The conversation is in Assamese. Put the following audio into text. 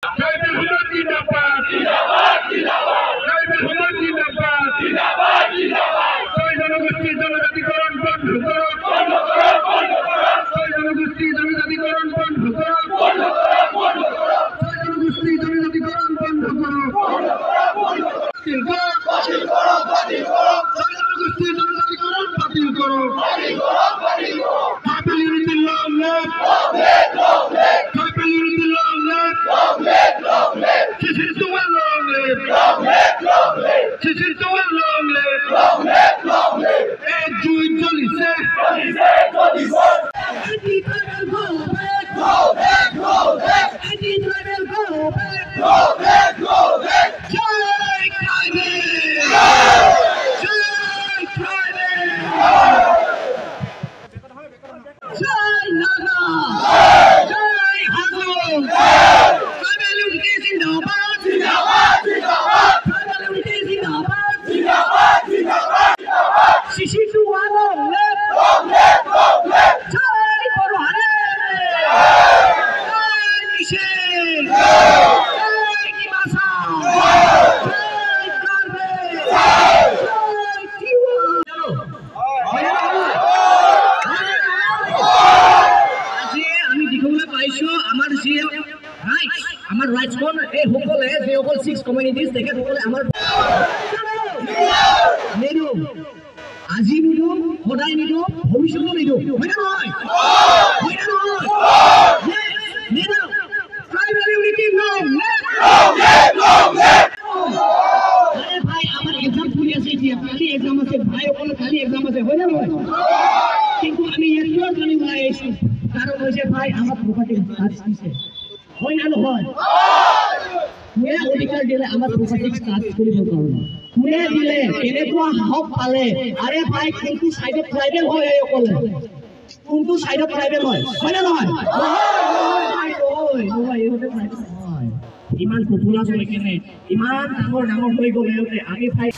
জনগোষ্ঠী জনজাতিকরণ বন্ধ করো, জনগোষ্ঠী জনজাতিকরণ বন্ধ করো, জনগোষ্ঠী জনজাতিকরণ বন্ধ করো, জনগোষ্ঠী জনজাতিকরণ বাতিল করো। Happy unity, long live! Happy unity, long live! This is the one, long live! This is the one, long live! And do it, Johnny, say! Anti-tribal, go back! Go back, go back! Anti-tribal, go back! Go back, go back! Jai Tribal! Jai Tribal! Jai Naga! Jai Hazo! Tribal unity zindabad! Zindabad! Zindabad! Tribal unity zindabad! Zindabad! Zindabad! Shishitu long live! Long live! Long live! Jai Paruhare! Jai Nishen! Jai Kimasa! Jai Karve! Jai Tiwa! আমি দেখিবলৈ পাইছো আমাৰ যি আমাৰ ৰাজ্যখন এই সকলে যে অকল 6 কমিউনিটিজ তেখেতসকলে আমাৰ নিদো আজি নিদো সদায় নিদো ভৱিষ্যতেও নিদো হয় না নহয় নিদো ট্ৰাইবেল ইউনিটি লং আরে ভাই আমার এক্সাম চলি আছে এতিয়া কালি এক্সাম আছে ভাই অকল কালি এক্সাম আছে হয় না নহয় কিন্তু আমি একবার জানি ওলাই আইছি কারণ হইছে ভাই আমার প্রপার্টি কাজ দিছে হয় না নহয় কোনে অধিকার দিলে আমার প্রপার্টি কাজ কৰিব কাৰণে কোনে দিলে কেনেকুৱা হক পালে আরে ভাই কোনটো সাইডত ট্রাইবেল হয় এই অকলে কোনটো সাইডত ট্রাইবেল হয় না নহয় নহয় এইটো ট্রাইবেল হয় ইমান পপুলাৰ হৈ কেনে ইমান ডাঙৰ হৈ গ'লে আমি ভাই